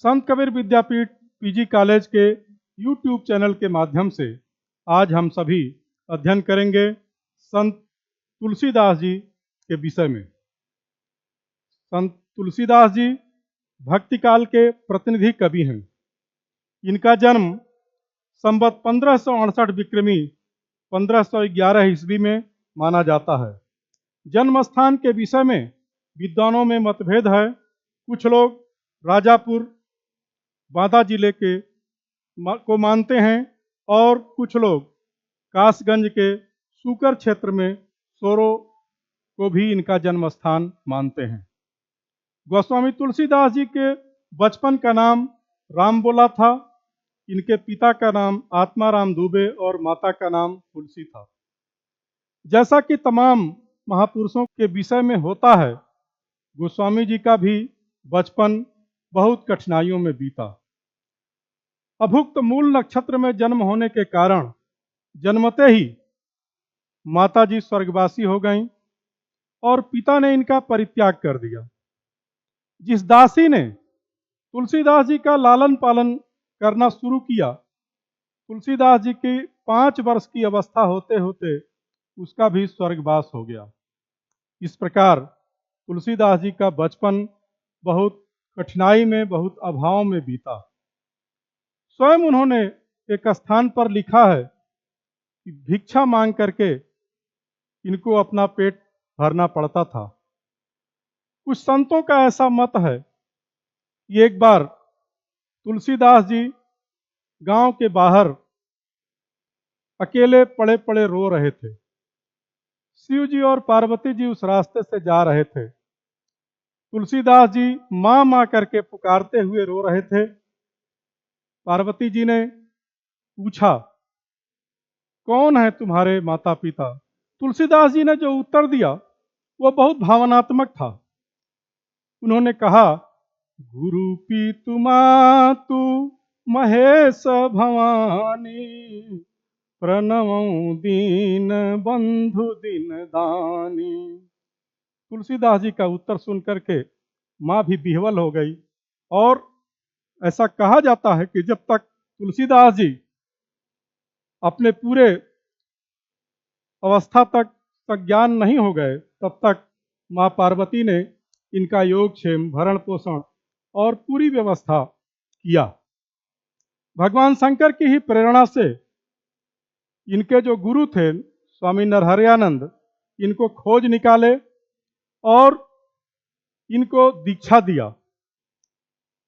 संत कबीर विद्यापीठ PG college के YouTube channel के माध्यम से आज हम सभी अध्ययन करेंगे संत तुलसीदास जी के विषय में। संत तुलसीदास जी भक्ति काल के प्रतिनिधि कवि हैं। इनका जन्म संवत 1568 विक्रमी 1511 ईस्वी में माना जाता है। जन्म स्थान के विषय में विद्वानों में मतभेद है। कुछ लोग राजापुर बांदा जिले के को मानते हैं और कुछ लोग कासगंज के सूकर क्षेत्र में सोरो को भी इनका जन्म स्थान मानते हैं। गोस्वामी तुलसीदास जी के बचपन का नाम रामबोला था। इनके पिता का नाम आत्माराम दुबे और माता का नाम तुलसी था। जैसा कि तमाम महापुरुषों के विषय में होता है, गोस्वामी जी का भी बचपन बहुत कठिनाइयों में बीता। अभुक्त मूल नक्षत्र में जन्म होने के कारण जन्मते ही माता जी स्वर्गवासी हो गईं और पिता ने इनका परित्याग कर दिया। जिस दासी ने तुलसीदास जी का लालन पालन करना शुरू किया, तुलसीदास जी की 5 वर्ष की अवस्था होते होते उसका भी स्वर्गवास हो गया। इस प्रकार तुलसीदास जी का बचपन बहुत कठिनाई में, बहुत अभाव में बीता। स्वयं उन्होंने एक स्थान पर लिखा है कि भिक्षा मांग करके इनको अपना पेट भरना पड़ता था। कुछ संतों का ऐसा मत है कि एक बार तुलसीदास जी गांव के बाहर अकेले पड़े पड़े रो रहे थे। शिव जी और पार्वती जी उस रास्ते से जा रहे थे। तुलसीदास जी माँ माँ करके पुकारते हुए रो रहे थे। पार्वती जी ने पूछा, कौन है तुम्हारे माता पिता? तुलसीदास जी ने जो उत्तर दिया वो बहुत भावनात्मक था। उन्होंने कहा, गुरु पीतु मातु महेश भवानी, प्रणवं दीन बंधु दिन दानी। तुलसीदास जी का उत्तर सुन करके माँ भी विह्वल हो गई और ऐसा कहा जाता है कि जब तक तुलसीदास जी अपने पूरे अवस्था तक सज्ञान नहीं हो गए, तब तक माँ पार्वती ने इनका योगक्षेम, भरण पोषण और पूरी व्यवस्था किया। भगवान शंकर की ही प्रेरणा से इनके जो गुरु थे स्वामी नरहरियानंद, इनको खोज निकाले और इनको दीक्षा दिया।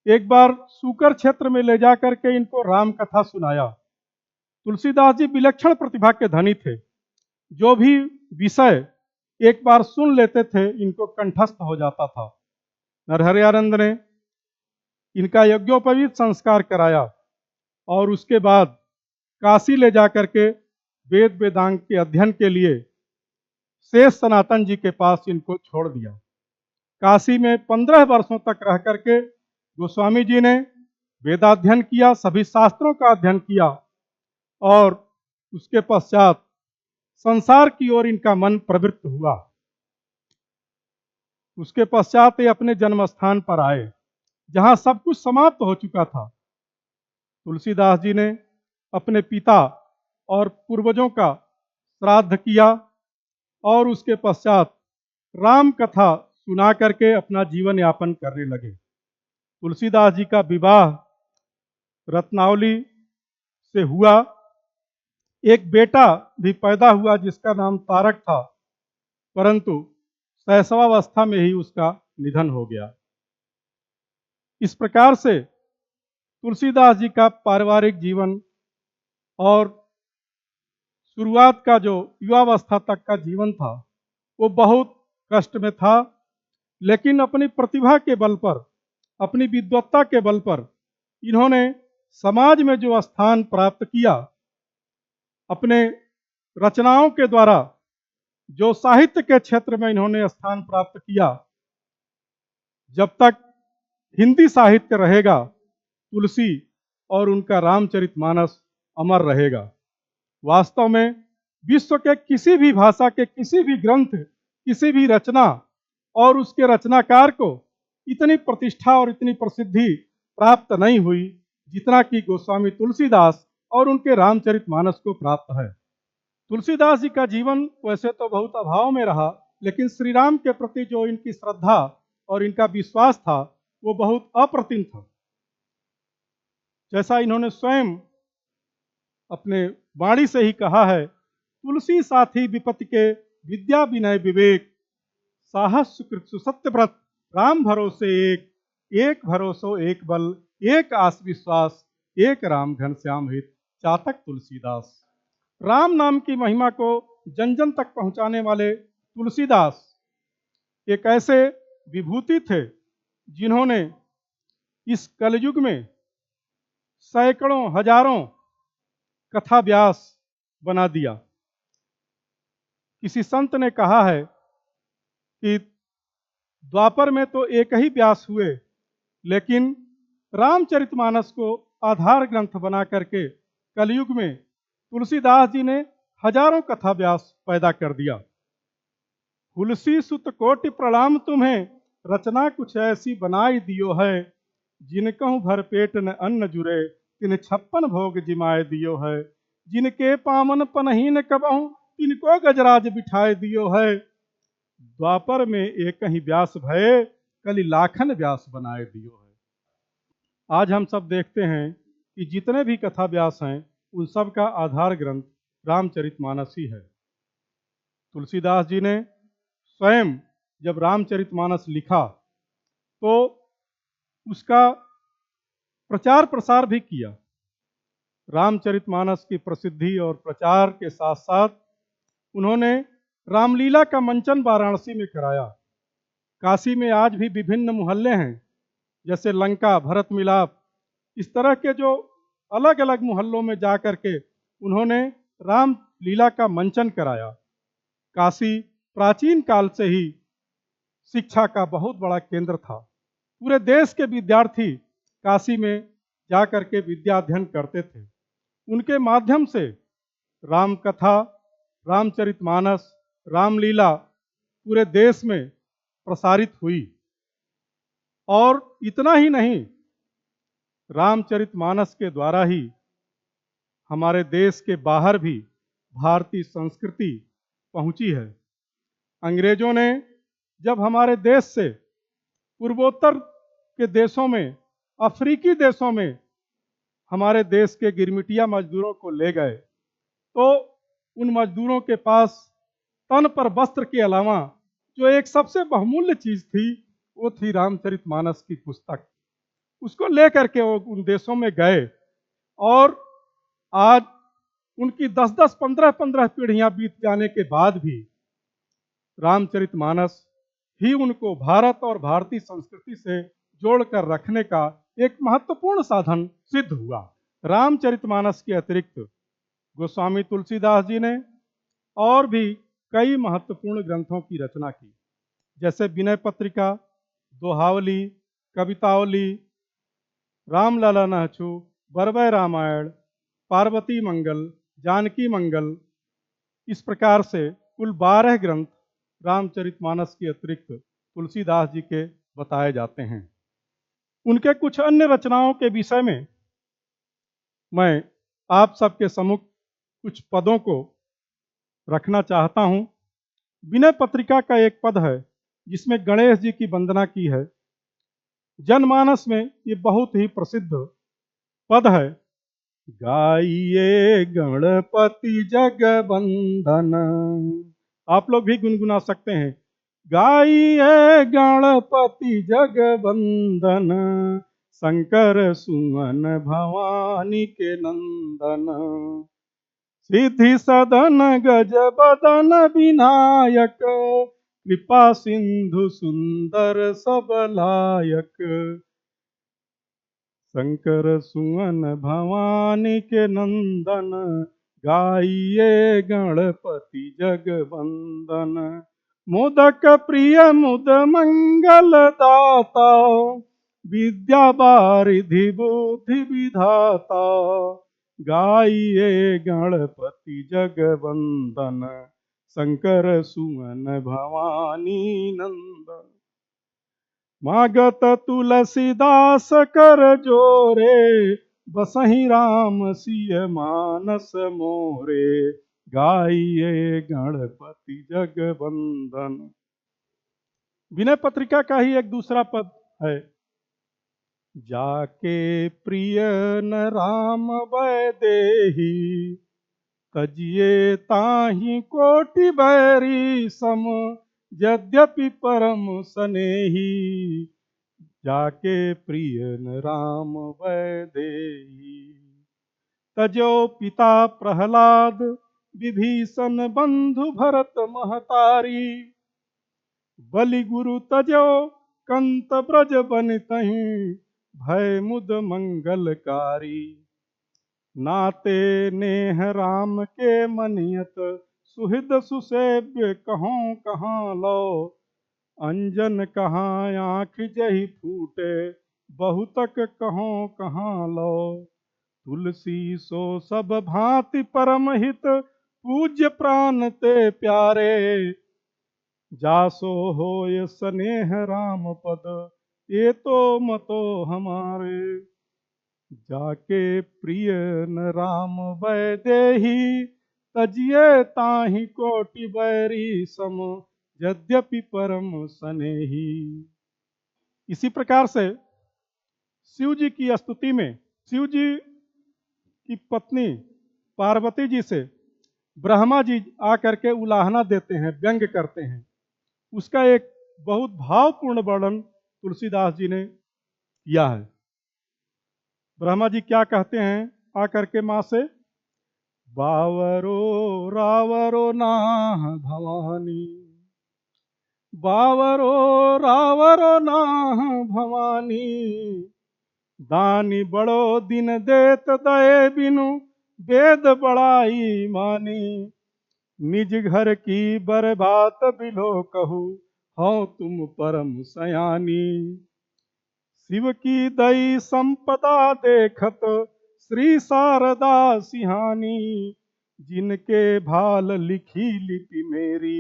एक बार सूकर क्षेत्र में ले जाकर के इनको राम कथा सुनाया। तुलसीदास जी विलक्षण प्रतिभा के धनी थे। जो भी विषय एक बार सुन लेते थे, इनको कंठस्थ हो जाता था। नरहरियानंद ने इनका यज्ञोपवीत संस्कार कराया और उसके बाद काशी ले जाकर के वेद वेदांग के अध्ययन के लिए शेष सनातन जी के पास इनको छोड़ दिया। काशी में 15 वर्षों तक रह करके गोस्वामी जी ने वेदाध्ययन किया, सभी शास्त्रों का अध्ययन किया और उसके पश्चात संसार की ओर इनका मन प्रवृत्त हुआ। उसके पश्चात ये अपने जन्म स्थान पर आए जहां सब कुछ समाप्त हो चुका था। तुलसीदास जी ने अपने पिता और पूर्वजों का श्राद्ध किया और उसके पश्चात राम कथा सुना करके अपना जीवन यापन करने लगे। तुलसीदास जी का विवाह रत्नावली से हुआ। एक बेटा भी पैदा हुआ जिसका नाम तारक था, परंतु शैशवावस्था में ही उसका निधन हो गया। इस प्रकार से तुलसीदास जी का पारिवारिक जीवन और शुरुआत का जो युवावस्था तक का जीवन था वो बहुत कष्ट में था, लेकिन अपनी प्रतिभा के बल पर, अपनी विद्वत्ता के बल पर इन्होंने समाज में जो स्थान प्राप्त किया, अपने रचनाओं के द्वारा जो साहित्य के क्षेत्र में इन्होंने स्थान प्राप्त किया, जब तक हिंदी साहित्य रहेगा, तुलसी और उनका रामचरितमानस अमर रहेगा। वास्तव में विश्व के किसी भी भाषा के किसी भी ग्रंथ, किसी भी रचना और उसके रचनाकार को इतनी प्रतिष्ठा और इतनी प्रसिद्धि प्राप्त नहीं हुई जितना कि गोस्वामी तुलसीदास और उनके रामचरितमानस को प्राप्त है। तुलसीदास जी का जीवन वैसे तो बहुत अभाव में रहा, लेकिन श्री राम के प्रति जो इनकी श्रद्धा और इनका विश्वास था वो बहुत अप्रतिम था। जैसा इन्होंने स्वयं अपने वाणी से ही कहा है, तुलसी साथी विपत्ति के विद्या विनय विवेक, साहस सुकृत सुसत्यव्रत, राम भरोसे एक, एक भरोसो एक बल, एक आस विश्वास, एक राम घनश्याम हित, चातक तुलसीदास। राम नाम की महिमा को जन जन तक पहुंचाने वाले तुलसीदास एक ऐसे विभूति थे जिन्होंने इस कलयुग में सैकड़ों हजारों कथा व्यास बना दिया। किसी संत ने कहा है कि द्वापर में तो एक ही व्यास हुए, लेकिन रामचरितमानस को आधार ग्रंथ बना करके कलयुग में तुलसीदास जी ने हजारों कथा व्यास पैदा कर दिया। तुलसी सुत कोटि प्रणाम तुम्हें, रचना कुछ ऐसी बनाई दियो है, जिनकहु भर पेट न अन्न जुरे, तिन 56 भोग जिमाए दियो है, जिनके पामन पनहीन कबहु, तिनको गजराज बिठाए दियो है, द्वापर में एक ही व्यास भय, कली लाखन व्यास बनाए दियो है। आज हम सब देखते हैं कि जितने भी कथा व्यास हैं उन सब का आधार ग्रंथ रामचरितमानस ही है। तुलसीदास जी ने स्वयं जब रामचरितमानस लिखा तो उसका प्रचार प्रसार भी किया। रामचरितमानस की प्रसिद्धि और प्रचार के साथ साथ उन्होंने रामलीला का मंचन वाराणसी में कराया। काशी में आज भी विभिन्न मोहल्ले हैं, जैसे लंका, भरत मिलाप, इस तरह के जो अलग अलग मोहल्लों में जा कर के उन्होंने रामलीला का मंचन कराया। काशी प्राचीन काल से ही शिक्षा का बहुत बड़ा केंद्र था। पूरे देश के विद्यार्थी काशी में जा कर के विद्या अध्ययन करते थे। उनके माध्यम से राम कथा, रामचरितमानस, रामलीला पूरे देश में प्रसारित हुई। और इतना ही नहीं, रामचरितमानस के द्वारा ही हमारे देश के बाहर भी भारतीय संस्कृति पहुंची है। अंग्रेजों ने जब हमारे देश से पूर्वोत्तर के देशों में, अफ्रीकी देशों में हमारे देश के गिरमिटिया मजदूरों को ले गए, तो उन मजदूरों के पास तन पर वस्त्र के अलावा जो एक सबसे बहुमूल्य चीज थी वो थी रामचरितमानस की पुस्तक। उसको लेकर के वो उन देशों में गए और आज उनकी 10-10, 15-15 पीढ़ियां बीत जाने के बाद भी रामचरितमानस ही उनको भारत और भारतीय संस्कृति से जोड़कर रखने का एक महत्वपूर्ण साधन सिद्ध हुआ। रामचरितमानस के अतिरिक्त गोस्वामी तुलसीदास जी ने और भी कई महत्वपूर्ण ग्रंथों की रचना की, जैसे विनय पत्रिका, दोहावली, कवितावली, रामलला नहछु, बरवय रामायण, पार्वती मंगल, जानकी मंगल, इस प्रकार से कुल 12 ग्रंथ रामचरितमानस के अतिरिक्त तुलसीदास जी के बताए जाते हैं। उनके कुछ अन्य रचनाओं के विषय में मैं आप सबके सम्मुख कुछ पदों को रखना चाहता हूं। विनय पत्रिका का एक पद है जिसमें गणेश जी की वंदना की है। जनमानस में ये बहुत ही प्रसिद्ध पद है। गाइए गणपति जगवंदन, आप लोग भी गुनगुना सकते हैं। गाइए गणपति जगवंदन, शंकर सुमन भवानी के नंदन, सिद्धि सदन गज बदन विनायक, कृपा सिंधु सुंदर सबलायक, शंकर सुमन भवानी के नंदन, गाइए गणपति जगवंदन, मोदक प्रिय मुद मंगल दाता, विद्या बारिधि बुद्धि विधाता, गाइए गणपति जगवंदन, शंकर सुमन भवानी नंदन। मागत तुलसीदास कर जोरे, बसहि राम सिय मानस मोरे, गाइए गणपति जगवंदन। विनय पत्रिका का ही एक दूसरा पद है, जाके प्रिय न राम वैदेही, तजिए ताहि कोटि बैरी सम, यद्यपि परम स्नेही, जाके प्रिय न राम वैदेही। तजो पिता प्रहलाद, विभीषण बंधु भरत महतारी, बलि गुरु तजो कंत ब्रज बनितहि, भय मुद मंगलकारी। नाते नेह राम के मनियत, सुहृद सुसेव्य कहूँ कहाँ लो, अंजन कहाँ आँख जही फूटे, बहुतक कहूँ कहाँ लो। तुलसी सो सब भांति परम हित, पूज्य प्राण ते प्यारे, जासो होय स्नेह राम पद, ये तो मतो हमारे। जाके प्रिय न राम वैदेही, तजिए ताहि कोटि बैरी सम, यद्यपि परम स्नेही। इसी प्रकार से शिव जी की स्तुति में शिव जी की पत्नी पार्वती जी से ब्रह्मा जी आकर के उलाहना देते हैं, व्यंग करते हैं। उसका एक बहुत भावपूर्ण वर्णन तुलसीदास जी ने किया है। ब्रह्मा जी क्या कहते हैं आकर के माँ से, बावरो रावरो नाह भवानी, बावरो रावरो नाह भवानी, दानी बड़ो दिन देत दये बिनु, वेद बड़ाई मानी, निज घर की बरबात बिलो कहू, हौ तुम परम सयानी। शिव की दई संपदा देखत, श्री शारदा सिहानी, जिनके भाल लिखी लिपि मेरी,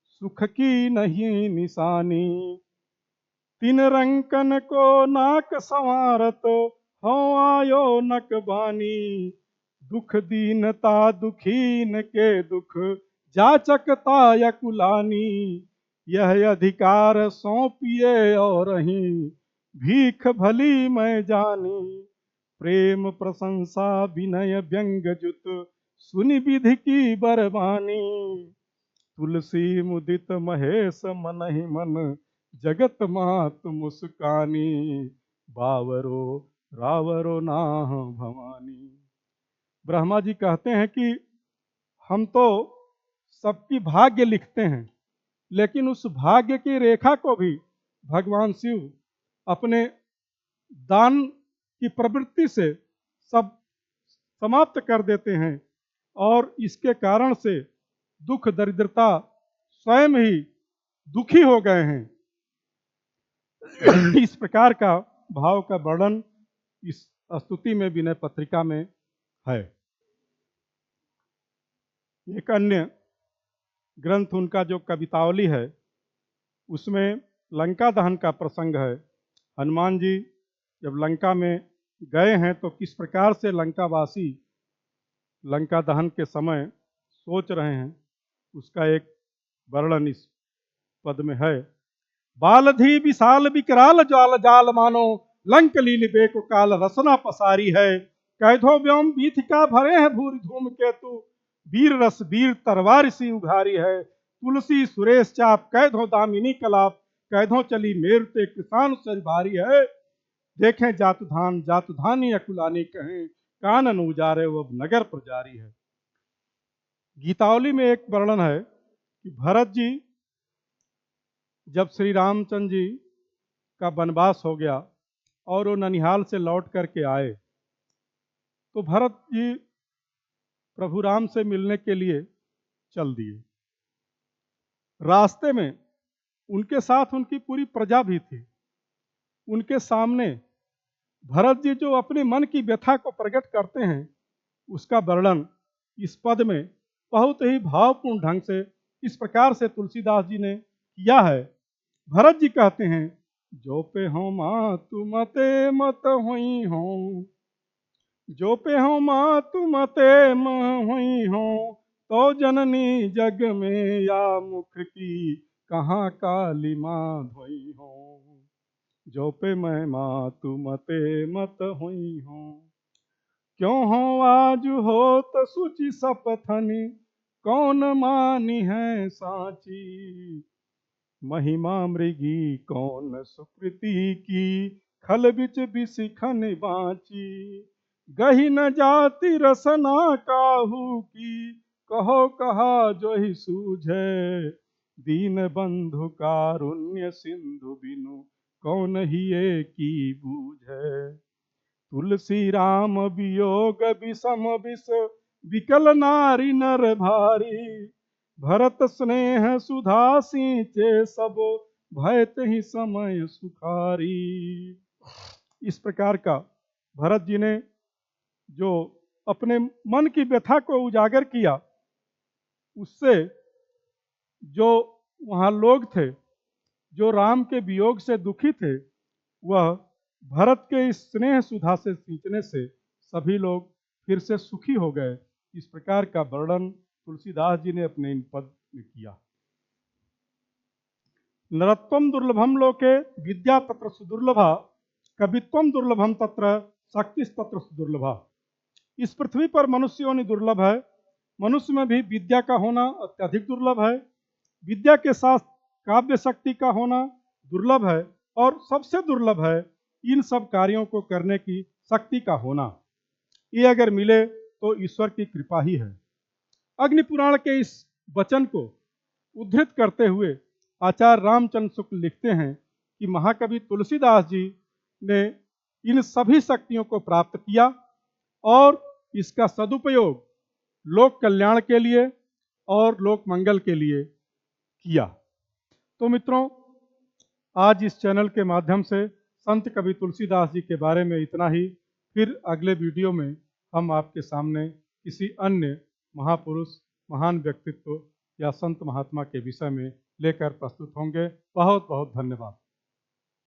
सुख की नहीं निशानी। तीन रंकन को नाक संवारत, हौ आयो नक बानी, दुख दीनता दुखीन के दुख, जाचकता यकुलानी। यह अधिकार सौंपिए और ही, भीख भली मैं जानी। प्रेम प्रशंसा विनय व्यंग जुत, सुनि विधि की बरबानी। तुलसी मुदित महेश मन ही मन, जगत मात मुस्कानी, बावरो रावरो नाह भवानी। ब्रह्मा जी कहते हैं कि हम तो सबकी भाग्य लिखते हैं, लेकिन उस भाग्य की रेखा को भी भगवान शिव अपने दान की प्रवृत्ति से सब समाप्त कर देते हैं, और इसके कारण से दुख दरिद्रता स्वयं ही दुखी हो गए हैं। इस प्रकार का भाव का वर्णन इस स्तुति में विनय पत्रिका में है। एक अन्य ग्रंथ उनका जो कवितावली है, उसमें लंका दहन का प्रसंग है। हनुमान जी जब लंका में गए हैं तो किस प्रकार से लंकावासी लंका दहन के समय सोच रहे हैं, उसका एक वर्णन इस पद में है। बालधी विशाल विकराल ज्वाल जाल मानो, लंक लील बेको काल रसना पसारी है। कैधो व्योम बीथिका भरे हैं भूरि धूम केतु, वीर रस वीर तरवार सी उघारी है। तुलसी सुरेश चाप कैधो दामिनी कलाप, कैधो चली मेरु ते किसान सर भारी है। देखें जात धानी अकुलानी कहें, कानन उजारे वो अब नगर प्रजारी है। गीतावली में एक वर्णन है कि भरत जी जब श्री रामचंद्र जी का वनवास हो गया और वो ननिहाल से लौट करके आए, तो भरत जी प्रभु राम से मिलने के लिए चल दिए। रास्ते में उनके साथ उनकी पूरी प्रजा भी थी। उनके सामने भरत जी जो अपने मन की व्यथा को प्रकट करते हैं, उसका वर्णन इस पद में बहुत ही भावपूर्ण ढंग से इस प्रकार से तुलसीदास जी ने किया है। भरत जी कहते हैं, जो पे हो मातु मते मत हुई हो, जो पे हो मातु मते म हुई हो, तो जननी जग में या मुख की कहाँ काली माँ धोई हो। जो पे मैं मातु मते मत हुई हो, क्यों हो आज होत सुचि सपथनि, कौन मानी है साची। महिमा मृगी कौन सुकृति की, खल बिच बिसिखन बाची। गही न जाति रसना काहू की, कहो कहा जो ही सूझे। दीन बंधु कारुण्य सिंधु बिनु, कौन ही की बूझे। तुलसी राम वियोग विषम विष, विकल नारी नर भारी। भरत स्नेह सुधा सींचे सब, भयत ही समय सुखारी। इस प्रकार का भरत जी ने जो अपने मन की व्यथा को उजागर किया, उससे जो वहाँ लोग थे जो राम के वियोग से दुखी थे, वह भरत के इस स्नेह सुधा से सींचने से सभी लोग फिर से सुखी हो गए। इस प्रकार का वर्णन तुलसीदास जी ने अपने इन पद में किया। नरत्वम दुर्लभम लोके विद्या तत्र सुदुर्लभा, कवित्वम दुर्लभम तत्र शक्तिस्तत्र सुदुर्लभा। इस पृथ्वी पर मनुष्य योनि दुर्लभ है, मनुष्य में भी विद्या का होना अत्यधिक दुर्लभ है। विद्या के साथ काव्य शक्ति का होना दुर्लभ है, और सबसे दुर्लभ है इन सब कार्यों को करने की शक्ति का होना। ये अगर मिले तो ईश्वर की कृपा ही है। अग्नि पुराण के इस वचन को उद्धृत करते हुए आचार्य रामचंद्र शुक्ल लिखते हैं कि महाकवि तुलसीदास जी ने इन सभी शक्तियों को प्राप्त किया और इसका सदुपयोग लोक कल्याण के लिए और लोक मंगल के लिए किया। तो मित्रों, आज इस चैनल के माध्यम से संत कवि तुलसीदास जी के बारे में इतना ही। फिर अगले वीडियो में हम आपके सामने किसी अन्य महापुरुष, महान व्यक्तित्व या संत महात्मा के विषय में लेकर प्रस्तुत होंगे। बहुत बहुत धन्यवाद।